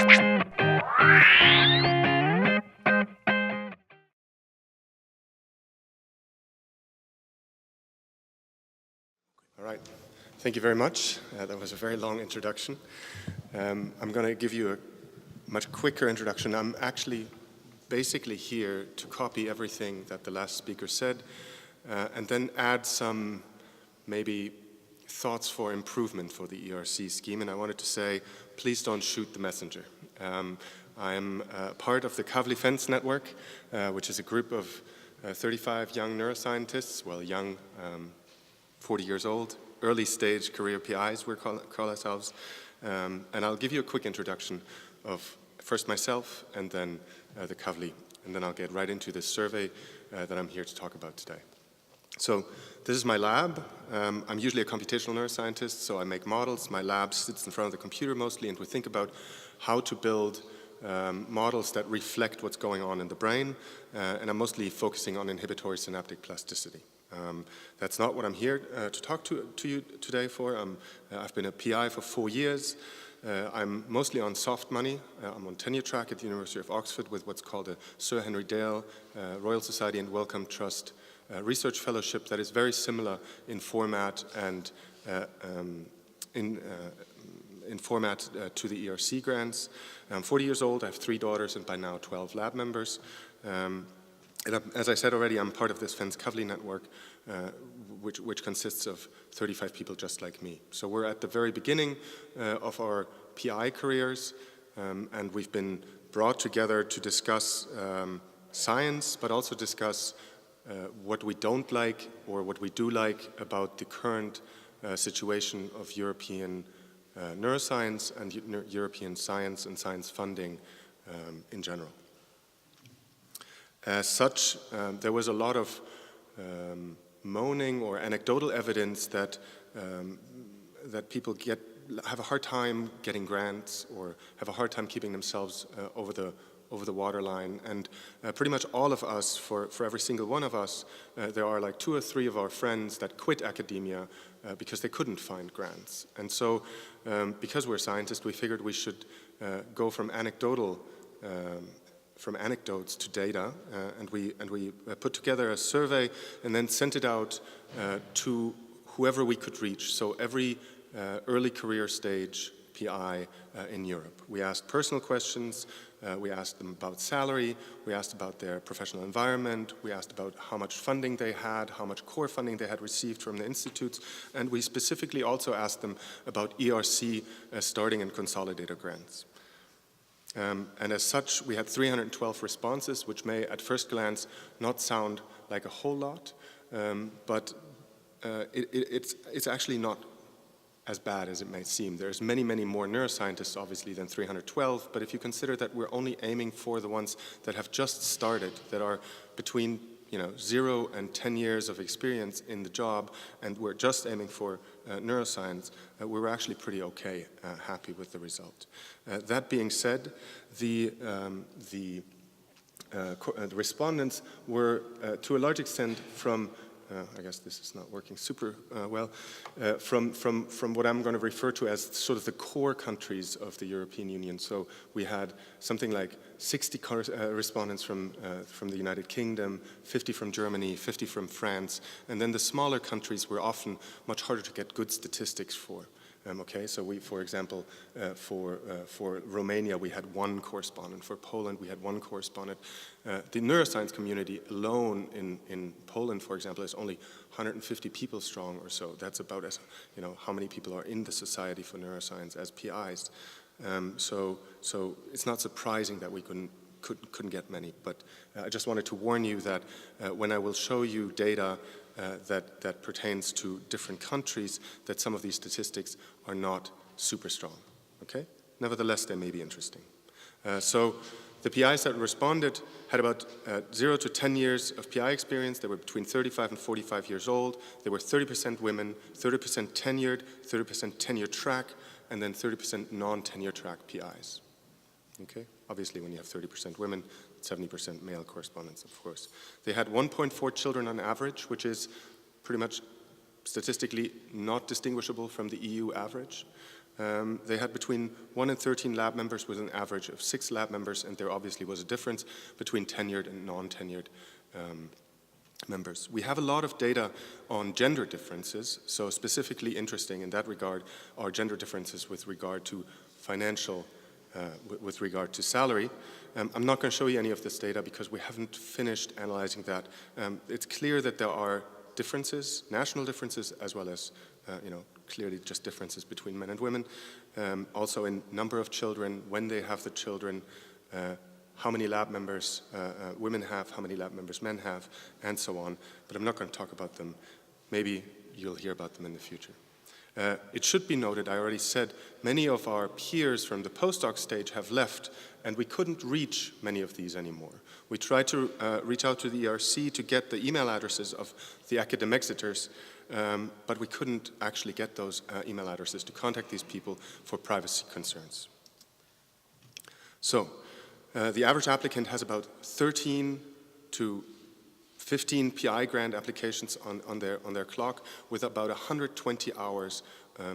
All right, thank you very much. That was a very long introduction. I'm going to give you a much quicker introduction. I'm actually basically here to copy everything that the last speaker said and then add some maybe thoughts for improvement for the ERC scheme. And I wanted to say, please don't shoot the messenger. I'm part of the Kavli Fence Network, which is a group of 35 young neuroscientists, well, young, 40 years old, early stage career PIs, we call ourselves. And I'll give you a quick introduction of first myself and then the Kavli, and then I'll get right into this survey that I'm here to talk about today. So this is my lab. I'm usually a computational neuroscientist, so I make models. My lab sits in front of the computer mostly, and we think about how to build models that reflect what's going on in the brain, and I'm mostly focusing on inhibitory synaptic plasticity. That's not what I'm here to talk to you today for. I've been a PI for 4 years. I'm mostly on soft money. I'm on tenure track at the University of Oxford with what's called a Sir Henry Dale Royal Society and Wellcome Trust research fellowship that is very similar in format and in format to the ERC grants. I'm 40 years old. I have 3 daughters and by now 12 lab members. As I said already, I'm part of this Fence Kavli network, which consists of 35 people just like me. So we're at the very beginning of our PI careers, and we've been brought together to discuss science, but also discuss what we don't like or what we do like about the current situation of European neuroscience and European science and science funding in general. As such, there was a lot of moaning or anecdotal evidence that that people have a hard time getting grants or have a hard time keeping themselves over the waterline. And pretty much all of us, for every single one of us, there are like 2 or 3 of our friends that quit academia because they couldn't find grants. And so, because we're scientists, we figured we should go from anecdotes to data, and we put together a survey and then sent it out to whoever we could reach. So every early career stage PI in Europe. We asked personal questions, we asked them about salary, we asked about their professional environment, we asked about how much funding they had, how much core funding they had received from the institutes, and we specifically also asked them about ERC starting and consolidator grants. And as such, we had 312 responses, which may at first glance not sound like a whole lot, but it's actually not as bad as it may seem. There's many, many more neuroscientists, obviously, than 312, but if you consider that we're only aiming for the ones that have just started, that are between 0 and 10 years of experience in the job, and we're just aiming for neuroscience, we were actually pretty okay, happy with the result. That being said, the respondents were, to a large extent, from I guess this is not working super well, from what I'm going to refer to as sort of the core countries of the European Union. So we had something like 60 respondents from the United Kingdom, 50 from Germany, 50 from France, and then the smaller countries were often much harder to get good statistics for. Okay, so we, for example, for Romania, we had 1 correspondent. For Poland, we had 1 correspondent. The neuroscience community alone in Poland, for example, is only 150 people strong or so. That's about as how many people are in the Society for Neuroscience as PIs. So it's not surprising that we couldn't get many. But I just wanted to warn you that when I will show you data that pertains to different countries, that some of these statistics are not super strong, okay? Nevertheless, they may be interesting. So the PIs that responded had about 0 to 10 years of PI experience. They were between 35 and 45 years old. They were 30% women, 30% tenured, 30% tenure track, and then 30% non-tenure track PIs, okay? Obviously, when you have 30% women, 70% male correspondents, of course. They had 1.4 children on average, which is pretty much statistically not distinguishable from the EU average. They had between 1 and 13 lab members with an average of 6 lab members, and there obviously was a difference between tenured and non-tenured members. We have a lot of data on gender differences, so specifically interesting in that regard are gender differences with regard to financial, with regard to salary. I'm not going to show you any of this data because we haven't finished analyzing that. It's clear that there are differences, national differences, as well as clearly just differences between men and women. Also in number of children, when they have the children, how many lab members women have, how many lab members men have, and so on. But I'm not going to talk about them. Maybe you'll hear about them in the future. It should be noted, I already said, many of our peers from the postdoc stage have left, and we couldn't reach many of these anymore. We tried to reach out to the ERC to get the email addresses of the academic exiters, but we couldn't actually get those email addresses to contact these people for privacy concerns. So, the average applicant has about 13 to 15 PI grant applications on their clock, with about 120 hours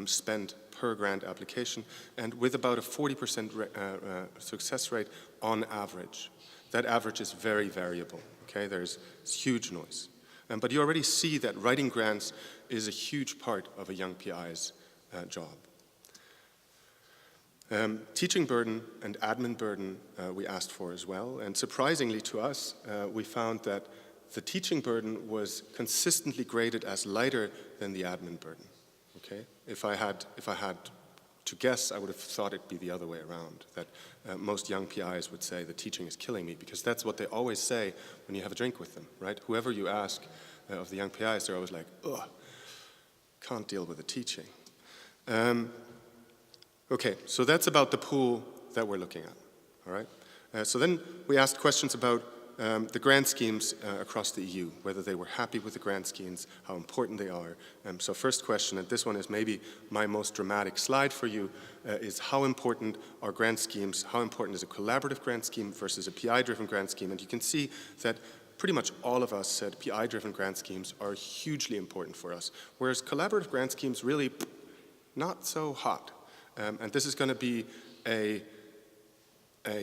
spent per grant application, and with about a 40% success rate on average. That average is very variable, okay? There's huge noise. But you already see that writing grants is a huge part of a young PI's job. Teaching burden and admin burden we asked for as well, and surprisingly to us, we found that the teaching burden was consistently graded as lighter than the admin burden. Okay? If I had to guess, I would have thought it'd be the other way around, that most young PIs would say the teaching is killing me, because that's what they always say when you have a drink with them, right? Whoever you ask of the young PIs, they're always like, ugh, can't deal with the teaching. Okay, so that's about the pool that we're looking at, all right? So then we asked questions about the grant schemes across the EU, whether they were happy with the grant schemes, how important they are. So first question, and this one is maybe my most dramatic slide for you, is how important are grant schemes, how important is a collaborative grant scheme versus a PI-driven grant scheme? And you can see that pretty much all of us said PI-driven grant schemes are hugely important for us, whereas collaborative grant schemes really not so hot. And this is going to be a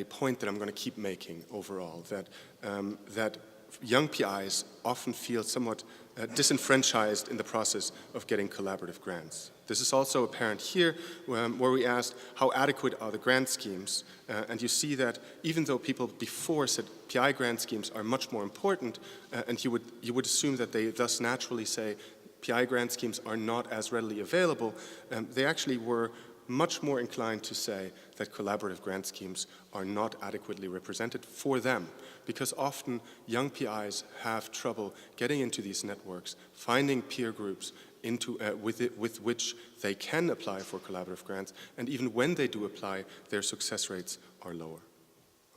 point that I'm going to keep making overall, that young PIs often feel somewhat disenfranchised in the process of getting collaborative grants. This is also apparent here, where we asked how adequate are the grant schemes, and you see that even though people before said PI grant schemes are much more important, and you would assume that they thus naturally say PI grant schemes are not as readily available, they actually were much more inclined to say that collaborative grant schemes are not adequately represented for them, because often young PIs have trouble getting into these networks, finding peer groups with which they can apply for collaborative grants, and even when they do apply, their success rates are lower.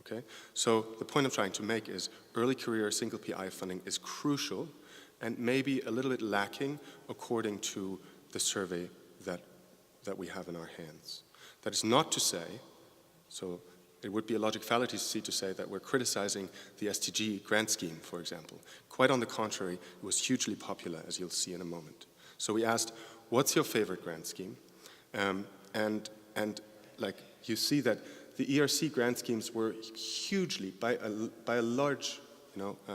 Okay? So the point I'm trying to make is early career single PI funding is crucial and maybe a little bit lacking according to the survey that we have in our hands. That is not to say, so it would be a logic fallacy to say that we're criticizing the STG grant scheme, for example. Quite on the contrary, it was hugely popular, as you'll see in a moment. So we asked, what's your favorite grant scheme? And like you see that the ERC grant schemes were hugely, by a large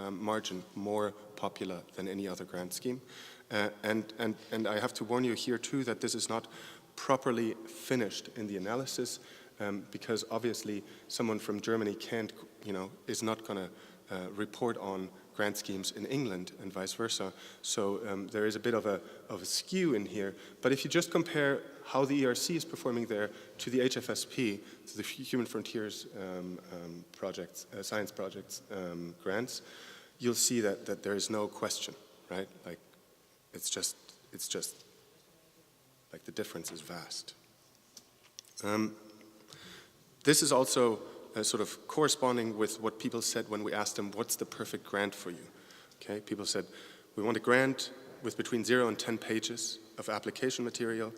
margin, more popular than any other grant scheme. And I have to warn you here too that this is not properly finished in the analysis, because obviously someone from Germany is not going to report on grant schemes in England and vice versa. So there is a bit of a skew in here. But if you just compare how the ERC is performing there to the HFSP, to the Human Frontiers projects, science projects grants, you'll see that there is no question, right? Like it's just like the difference is vast. This is also sort of corresponding with what people said when we asked them, what's the perfect grant for you? Okay, people said, we want a grant with between 0 and 10 pages of application material,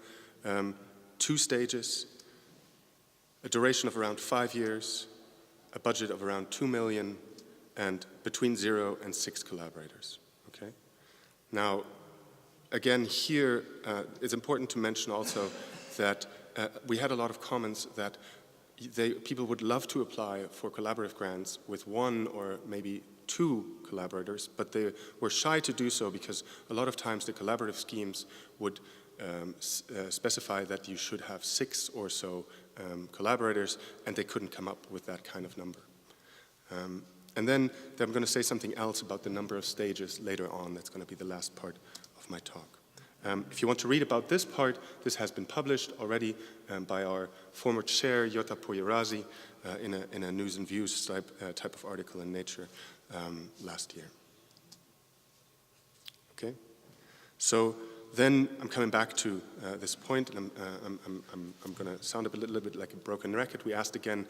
2 stages, a duration of around 5 years, a budget of around 2 million, and between 0 and 6 collaborators. Okay? Now, again, here it's important to mention also that we had a lot of comments that people would love to apply for collaborative grants with one or maybe two collaborators, but they were shy to do so because a lot of times the collaborative schemes would specify that you should have 6 or so collaborators, and they couldn't come up with that kind of number. And then I'm going to say something else about the number of stages later on. That's going to be the last part of my talk. If you want to read about this part, this has been published already by our former chair, Jota Poyerazi, in a News and Views type of article in Nature last year. Okay? So then I'm coming back to this point, and I'm going to sound a little bit like a broken record. We asked again,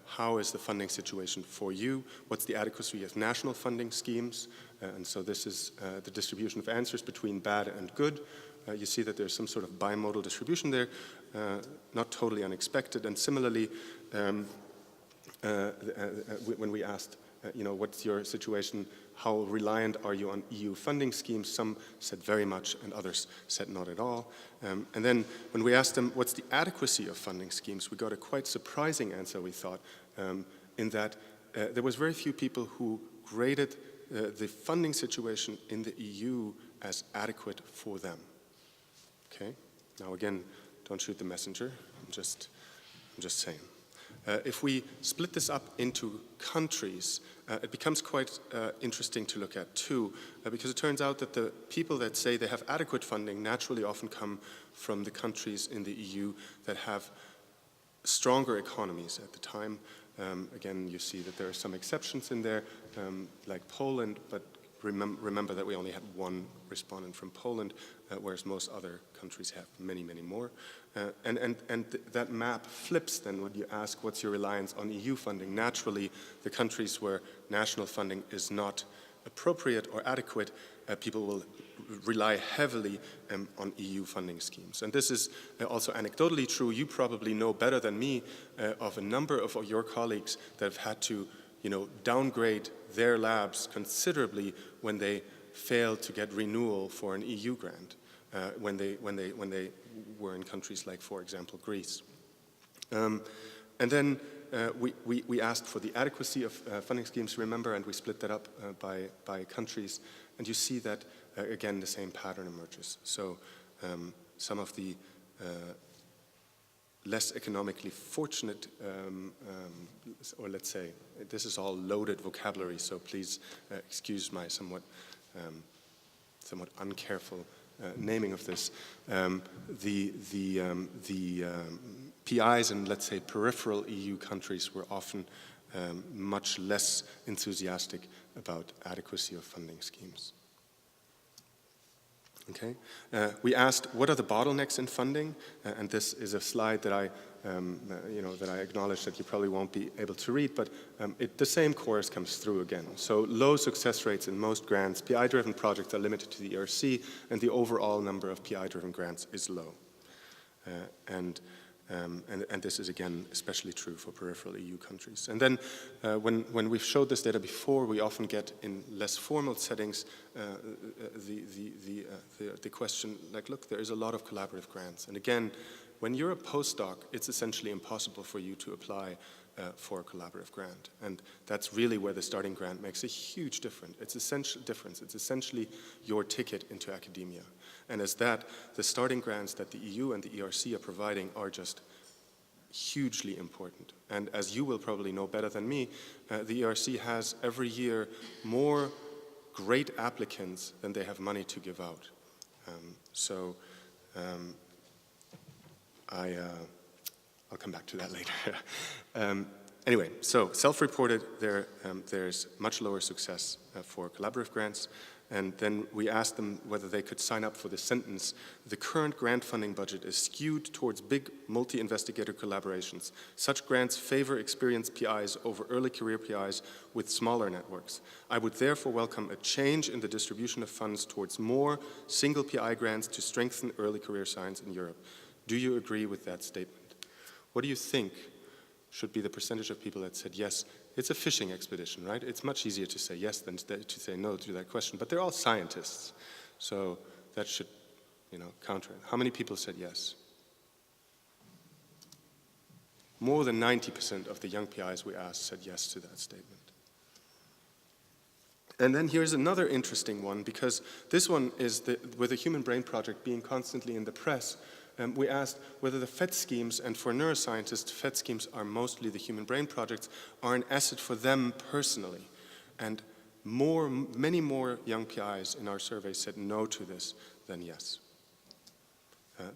how is the funding situation for you? What's the adequacy of national funding schemes? And so this is the distribution of answers between bad and good. You see that there's some sort of bimodal distribution there, not totally unexpected. And similarly, when we asked, what's your situation? How reliant are you on EU funding schemes? Some said very much, and others said not at all. And then when we asked them, what's the adequacy of funding schemes? We got a quite surprising answer, we thought, in that there was very few people who graded the funding situation in the EU as adequate for them. Okay? Now again, don't shoot the messenger. I'm just saying. If we split this up into countries, it becomes quite interesting to look at too, because it turns out that the people that say they have adequate funding naturally often come from the countries in the EU that have stronger economies at the time. Again, you see that there are some exceptions in there, like Poland, but remember that we only had one respondent from Poland, whereas most other countries have many, many more. And that map flips then when you ask what's your reliance on EU funding. Naturally, the countries where national funding is not appropriate or adequate, people will rely heavily on EU funding schemes. And this is also anecdotally true. You probably know better than me of a number of your colleagues that have had to downgrade their labs considerably when they failed to get renewal for an EU grant, when they were in countries like, for example, Greece. And then we asked for the adequacy of funding schemes, remember, and we split that up by countries. And you see that, again, the same pattern emerges. So some of the less economically fortunate, or let's say, this is all loaded vocabulary, so please excuse my somewhat uncareful naming of this. The PIs in, let's say, peripheral EU countries were often much less enthusiastic about adequacy of funding schemes. Okay. We asked, what are the bottlenecks in funding? And this is a slide that I acknowledge that you probably won't be able to read, but the same chorus comes through again. So low success rates in most grants. PI-driven projects are limited to the ERC, and the overall number of PI-driven grants is low. And this is, again, especially true for peripheral EU countries. And then when we've showed this data before, we often get in less formal settings the question, like, look, there is a lot of collaborative grants. And again, when you're a postdoc, it's essentially impossible for you to apply for a collaborative grant. And that's really where the starting grant makes a huge difference. It's essentially your ticket into academia. And as that, the starting grants that the EU and the ERC are providing are just hugely important. And as you will probably know better than me, the ERC has every year more great applicants than they have money to give out. I'll come back to that later. Anyway, so self-reported, there's much lower success for collaborative grants. And then we asked them whether they could sign up for the sentence, the current grant funding budget is skewed towards big multi-investigator collaborations. Such grants favor experienced PIs over early career PIs with smaller networks. I would therefore welcome a change in the distribution of funds towards more single PI grants to strengthen early career science in Europe. Do you agree with that statement? What do you think should be the percentage of people that said yes? It's a fishing expedition, right? It's much easier to say yes than to say no to that question. But they're all scientists, so that should, counter it. How many people said yes? More than 90% of the young PIs we asked said yes to that statement. And then here's another interesting one, because this one is with the Human Brain Project being constantly in the press. We asked whether the PhET schemes, and for neuroscientists, PhET schemes are mostly the Human Brain Projects, are an asset for them personally. And many more young PIs in our survey said no to this than yes.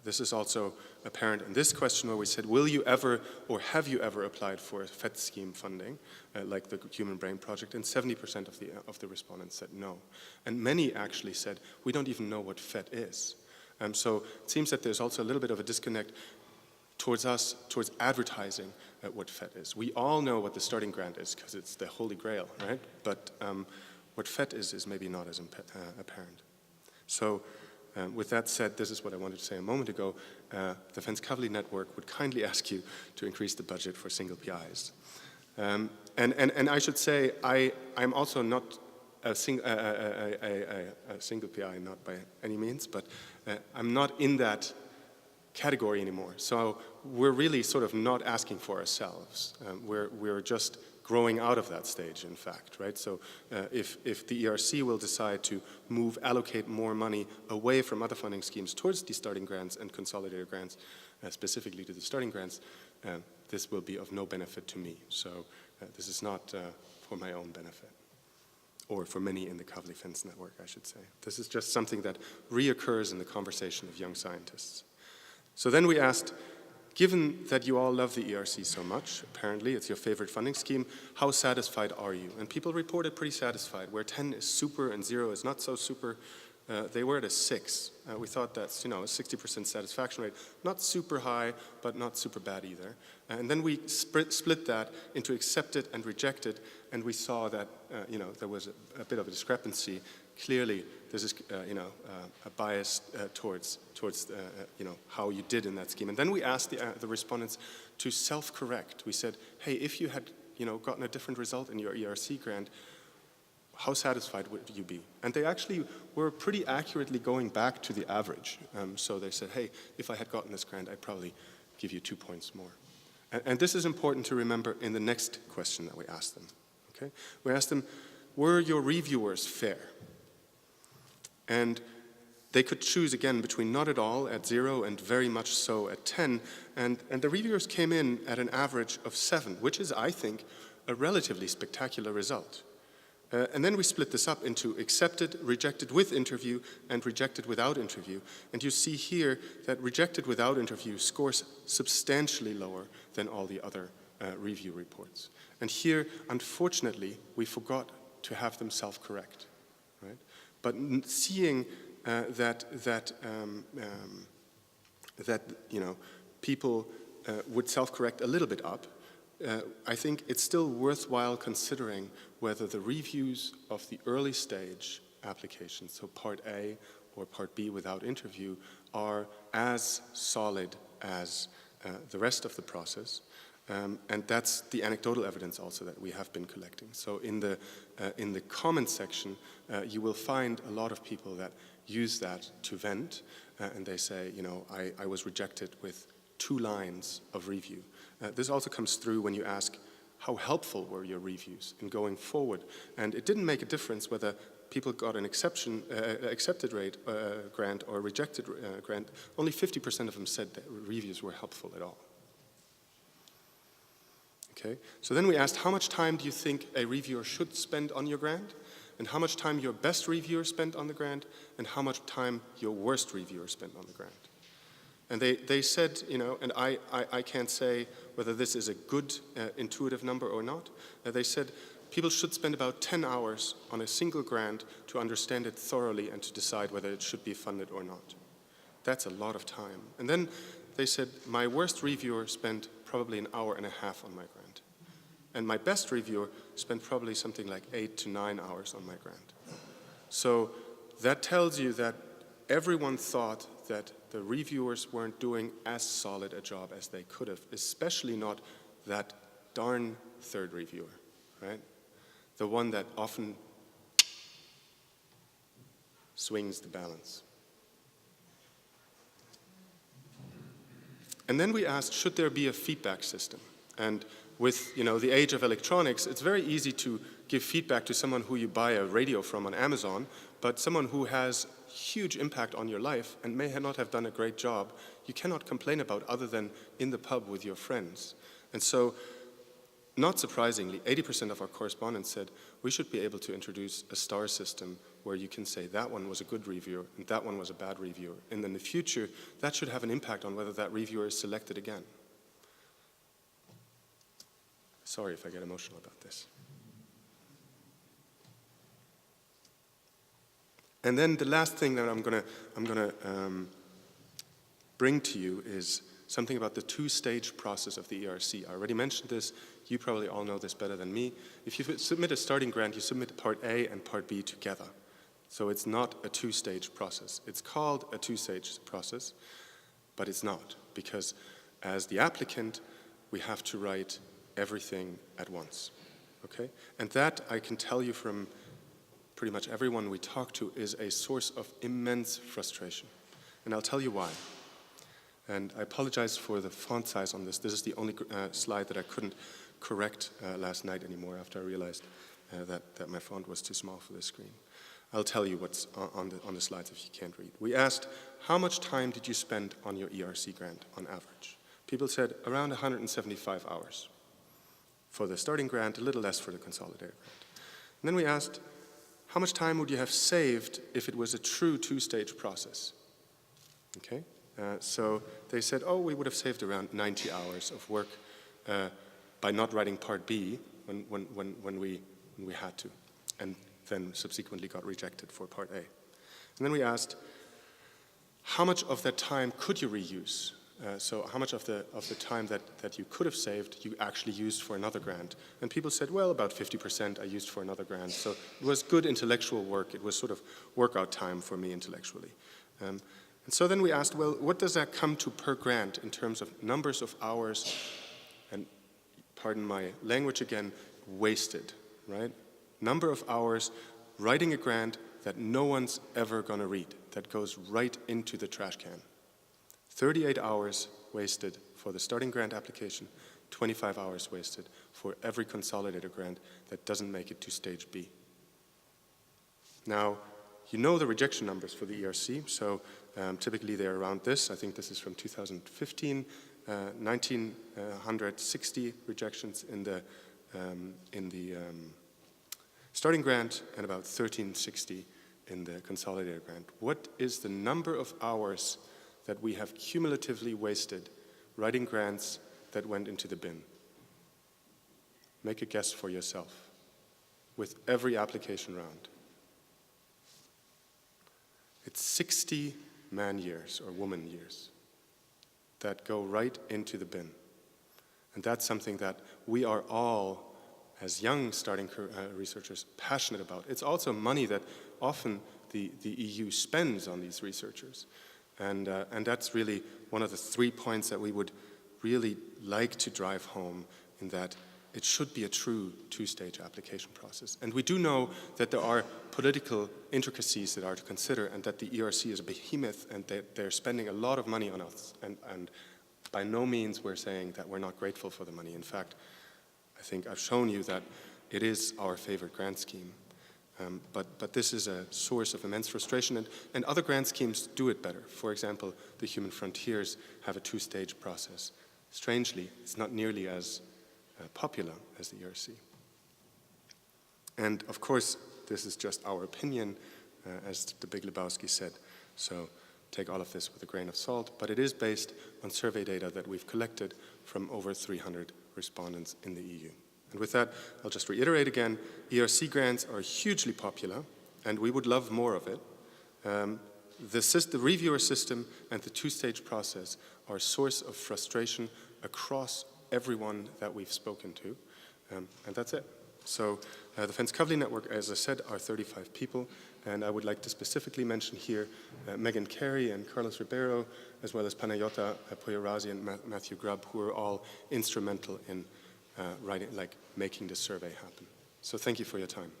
This is also apparent in this question where we said, will you ever or have you ever applied for a PhET scheme funding, like the Human Brain Project? And 70% of the respondents said no. And many actually said, we don't even know what PhET is. So it seems that there's also a little bit of a disconnect towards us, towards advertising what PhET is. We all know what the starting grant is because it's the holy grail, right? But what PhET is maybe not as apparent. So with that said, this is what I wanted to say a moment ago. The Fence Kavli Network would kindly ask you to increase the budget for single PIs. And I should say, I'm also not a single PI, not by any means, but I'm not in that category anymore. So we're really sort of not asking for ourselves. We're just growing out of that stage, in fact, right? So if the ERC will decide to allocate more money away from other funding schemes towards the starting grants and consolidated grants, specifically to the starting grants, this will be of no benefit to me. So this is not for my own benefit, or for many in the Kavli Fence Network, I should say. This is just something that reoccurs in the conversation of young scientists. So then we asked, given that you all love the ERC so much, apparently it's your favorite funding scheme, how satisfied are you? And people reported pretty satisfied. Where 10 is super and 0 is not so super, they were at a 6. We thought that's, a 60% satisfaction rate. Not super high, but not super bad either. And then we split that into accepted and rejected, and we saw that, there was a bit of a discrepancy. Clearly, this is, a bias towards how you did in that scheme. And then we asked the respondents to self-correct. We said, hey, if you had, gotten a different result in your ERC grant, how satisfied would you be? And they actually were pretty accurately going back to the average. So they said, hey, if I had gotten this grant, I'd probably give you 2 points more. And this is important to remember in the next question that we asked them. Okay? We asked them, were your reviewers fair? And they could choose, again, between not at all at 0 and very much so at 10. And the reviewers came in at an average of 7, which is, I think, a relatively spectacular result. And then we split this up into accepted, rejected with interview, and rejected without interview. And you see here that rejected without interview scores substantially lower than all the other review reports. And here, unfortunately, we forgot to have them self-correct, right? But seeing that people would self-correct a little bit up, I think it's still worthwhile considering whether the reviews of the early stage applications, so Part A or Part B without interview, are as solid as the rest of the process. And that's the anecdotal evidence also that we have been collecting. So in the comment section, you will find a lot of people that use that to vent, and they say, I was rejected with 2 lines of review. This also comes through when you ask, how helpful were your reviews in going forward? And it didn't make a difference whether people got an accepted rate grant or a rejected grant. Only 50% of them said that reviews were helpful at all. Okay, so then we asked, how much time do you think a reviewer should spend on your grant? And how much time your best reviewer spent on the grant? And how much time your worst reviewer spent on the grant? And they said, and I can't say whether this is a good intuitive number or not. They said people should spend about 10 hours on a single grant to understand it thoroughly and to decide whether it should be funded or not. That's a lot of time. And then they said, my worst reviewer spent probably an hour and a half on my grant. And my best reviewer spent probably something like 8 to 9 hours on my grant. So that tells you that everyone thought that the reviewers weren't doing as solid a job as they could have, especially not that darn third reviewer, right? The one that often swings the balance. And then we asked, should there be a feedback system? And with the age of electronics, it's very easy to give feedback to someone who you buy a radio from on Amazon, but someone who has huge impact on your life and may not have done a great job, you cannot complain about other than in the pub with your friends. And so, not surprisingly, 80% of our correspondents said we should be able to introduce a star system where you can say that one was a good reviewer and that one was a bad reviewer. And in the future, that should have an impact on whether that reviewer is selected again. Sorry if I get emotional about this. And then the last thing that I'm gonna bring to you is something about the two-stage process of the ERC. I already mentioned this. You probably all know this better than me. If you submit a starting grant, you submit Part A and Part B together. So it's not a two-stage process. It's called a two-stage process, but it's not, because as the applicant, we have to write everything at once, okay? And that, I can tell you from pretty much everyone we talk to, is a source of immense frustration. And I'll tell you why. And I apologize for the font size on this. This is the only slide that I couldn't correct last night anymore after I realized that my font was too small for the screen. I'll tell you what's on the slides if you can't read. We asked, how much time did you spend on your ERC grant on average? People said around 175 hours. For the starting grant, a little less for the consolidated grant. And then we asked, how much time would you have saved if it was a true two-stage process? Okay, so they said, oh, we would have saved around 90 hours of work by not writing Part B when we had to, and then subsequently got rejected for Part A. And then we asked, how much of that time could you reuse? So how much of the time that you could have saved you actually used for another grant? And people said, well, about 50% I used for another grant. So it was good intellectual work. It was sort of workout time for me intellectually. And so then we asked, well, what does that come to per grant in terms of numbers of hours, and pardon my language again, wasted, right? Number of hours writing a grant that no one's ever gonna read, that goes right into the trash can. 38 hours wasted for the starting grant application, 25 hours wasted for every consolidated grant that doesn't make it to stage B. Now, you know the rejection numbers for the ERC, so typically they're around this. I think this is from 2015, 1,960 rejections in the starting grant and about 1,360 in the consolidated grant. What is the number of hours that we have cumulatively wasted writing grants that went into the bin? Make a guess for yourself with every application round. It's 60 man-years or woman-years that go right into the bin. And that's something that we are all, as young starting researchers, passionate about. It's also money that often the EU spends on these researchers. And that's really one of the 3 points that we would really like to drive home, in that it should be a true two-stage application process. And we do know that there are political intricacies that are to consider, and that the ERC is a behemoth and they're spending a lot of money on us. And by no means we're saying that we're not grateful for the money. In fact, I think I've shown you that it is our favorite grant scheme. But this is a source of immense frustration, and other grant schemes do it better. For example, the Human Frontiers have a two-stage process. Strangely, it's not nearly as popular as the ERC. And of course, this is just our opinion, as the Big Lebowski said, so take all of this with a grain of salt, but it is based on survey data that we've collected from over 300 respondents in the EU. And with that, I'll just reiterate again, ERC grants are hugely popular, and we would love more of it. The reviewer system and the two-stage process are a source of frustration across everyone that we've spoken to, and that's it. So the Fence Kavli Network, as I said, are 35 people, and I would like to specifically mention here Megan Carey and Carlos Ribeiro, as well as Panayota Poyarazi and Matthew Grubb, who are all instrumental in making this survey happen. So thank you for your time.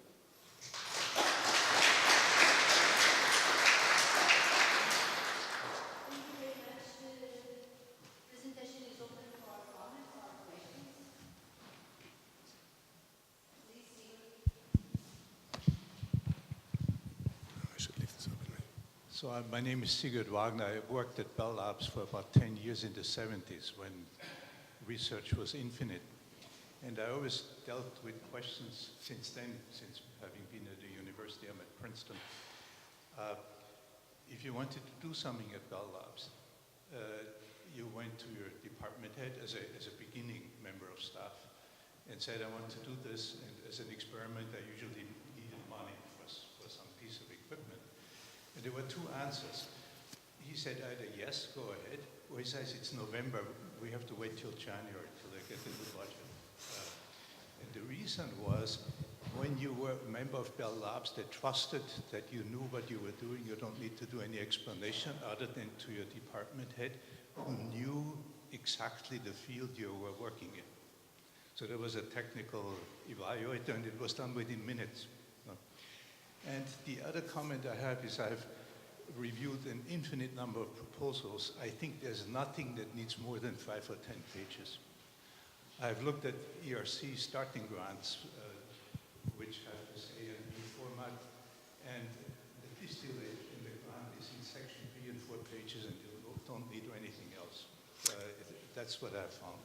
So my name is Sigurd Wagner. I worked at Bell Labs for about 10 years in the 70s when research was infinite. And I always dealt with questions since then, since having been at the university, I'm at Princeton. If you wanted to do something at Bell Labs, you went to your department head as a beginning member of staff and said, I want to do this, and as an experiment, I usually needed money for some piece of equipment. And there were two answers. He said either yes, go ahead, or he says it's November, we have to wait till January till they get the new budget. And the reason was, when you were a member of Bell Labs, they trusted that you knew what you were doing. You don't need to do any explanation other than to your department head, who knew exactly the field you were working in. So there was a technical evaluator, and it was done within minutes. And the other comment I have is I've reviewed an infinite number of proposals. I think there's nothing that needs more than 5 or 10 pages. I've looked at ERC starting grants, which have this A and B format, and the distillate in the grant is in section B in 4 pages, and you don't need anything else. That's what I've found.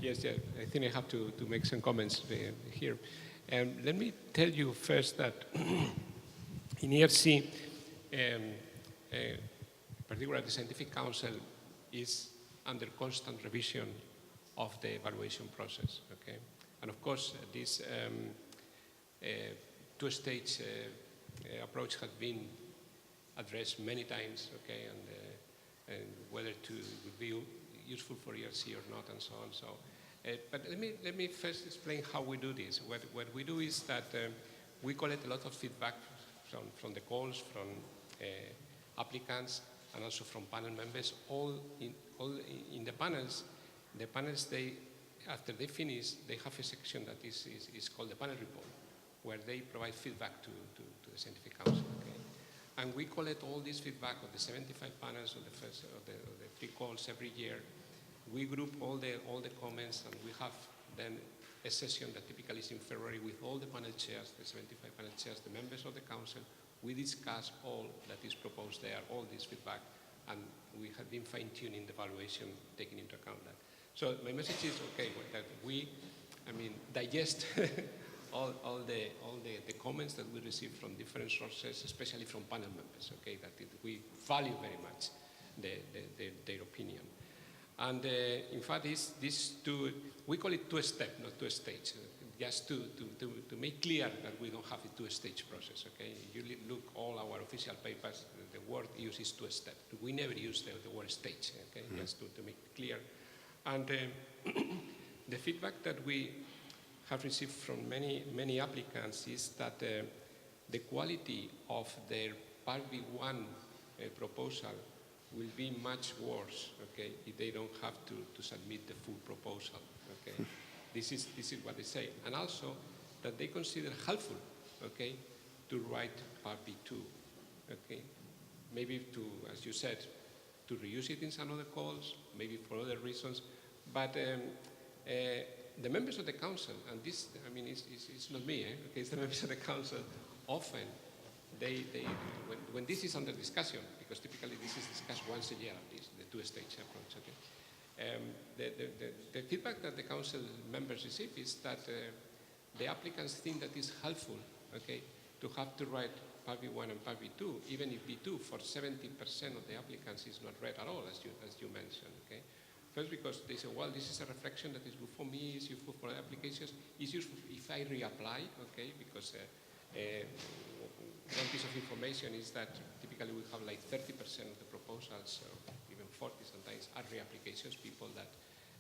Yes, yeah, I think I have to make some comments here. Let me tell you first that in ERC, particularly the Scientific Council is under constant revision of the evaluation process, okay? And of course, this two-stage approach has been addressed many times, okay, and whether to review useful for ERC or not, and so on. So, but let me first explain how we do this. What we do is that we collect a lot of feedback from the calls, from applicants, and also from panel members. All in the panels. The panels, after they finish, they have a section that is called the panel report, where they provide feedback to the Scientific Council. Okay? And we collect all this feedback of the 75 panels of the 3 calls every year. We group all the comments, and we have then a session that typically is in February with all the panel chairs, the 75 panel chairs, the members of the council. We discuss all that is proposed there, all this feedback, and we have been fine-tuning the evaluation, taking into account that. So my message is, okay, that we, digest all the comments that we receive from different sources, especially from panel members, okay, that we value very much their opinion. And in fact, we call it two-step, not two-stage, just to make clear that we don't have a two-stage process, okay? You look all our official papers, the word used is two-step. We never use the word stage, okay? Mm-hmm. Just to make it clear. And the feedback that we have received from many applicants is that the quality of their Part B1 proposal will be much worse, okay, if they don't have to submit the full proposal, okay? This is what they say. And also that they consider helpful, okay, to write Part B2, okay? Maybe to, as you said, to reuse it in some other calls, maybe for other reasons. But the members of the council, and this, it's not me, okay, it's the members of the council, often when this is under discussion, because typically this is discussed once a year at least, the two-stage approach, okay? The feedback that the council members receive is that the applicants think that it's helpful, okay, to have to write Part B1 and Part B2, even if B2 for 70% of the applicants is not read at all, as you mentioned, okay? First, because they say, well, this is a reflection that is good for me, it's useful for applications, it's useful if I reapply, okay, because one piece of information is that typically we have like 30% of the proposals, or even 40 sometimes, are reapplications, people that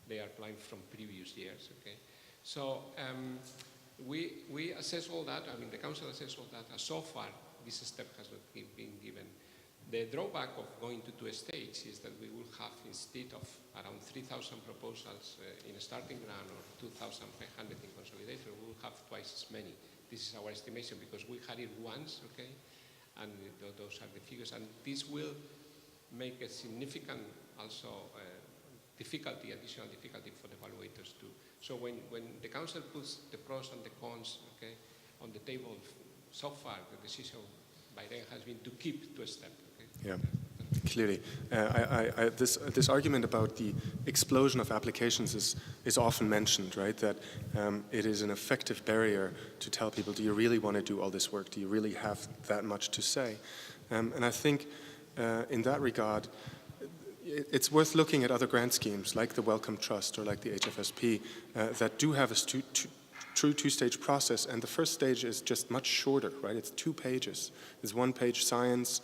they are applying from previous years, okay? So we assess all that, the council assess all that, and so far this step has not been given. The drawback of going to two-stage is that we will have, instead of around 3,000 proposals in a starting grant or 2,500 in consolidator, we will have twice as many. This is our estimation because we had it once, okay? And those are the figures. And this will make a significant also additional difficulty for the evaluators too. So when the council puts the pros and the cons, okay, on the table, so far the decision by them has been to keep to a step. Okay? Yeah. Clearly, this argument about the explosion of applications is often mentioned, right? That it is an effective barrier to tell people, do you really want to do all this work? Do you really have that much to say? And I think in that regard, it's worth looking at other grant schemes like the Wellcome Trust or like the HFSP that do have a true two-stage process, and the first stage is just much shorter, right? It's 2 pages. It's 1 page science,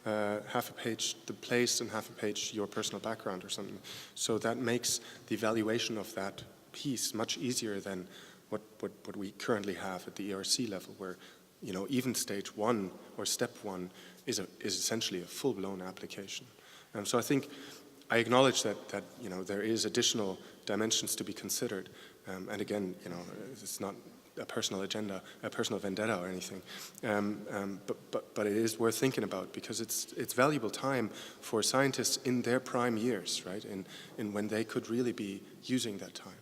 half a page the place, and half a page your personal background or something. So that makes the evaluation of that piece much easier than what we currently have at the ERC level, where even stage 1 or step 1 is essentially a full-blown application. So I think I acknowledge that there is additional dimensions to be considered, and again, it's not a personal agenda, a personal vendetta or anything, but it is worth thinking about, because it's valuable time for scientists in their prime years, right? In when they could really be using that time.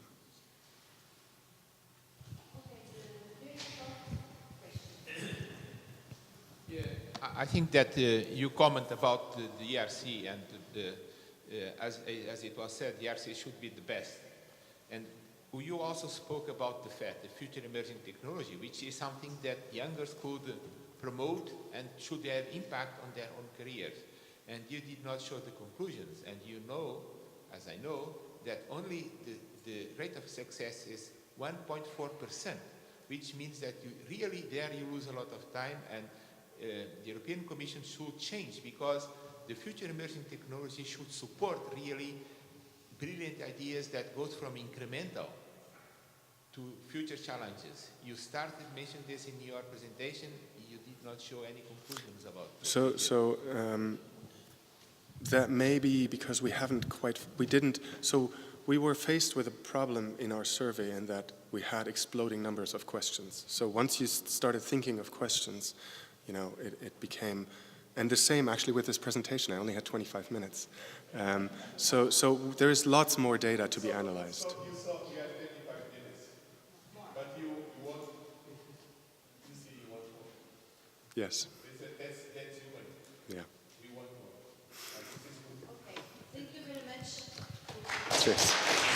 Yeah, I think that you comment about the ERC and as it was said, the ERC should be the best. And you also spoke about the fact, the future emerging technology, which is something that youngers could promote and should have impact on their own careers. And you did not show the conclusions. And you know, as I know, that only the rate of success is 1.4%, which means that you lose a lot of time, and the European Commission should change, because the future emerging technology should support really brilliant ideas that goes from incremental to future challenges. You started mentioning this in your presentation. You did not show any conclusions about this. So that may be because we were faced with a problem in our survey, in that we had exploding numbers of questions. So once you started thinking of questions, it became, and the same actually with this presentation. I only had 25 minutes. So there is lots more data to be analyzed. So you had 25 minutes, but you want more. Yes. That's human. Yeah. We want more. Okay, thank you very much. Cheers.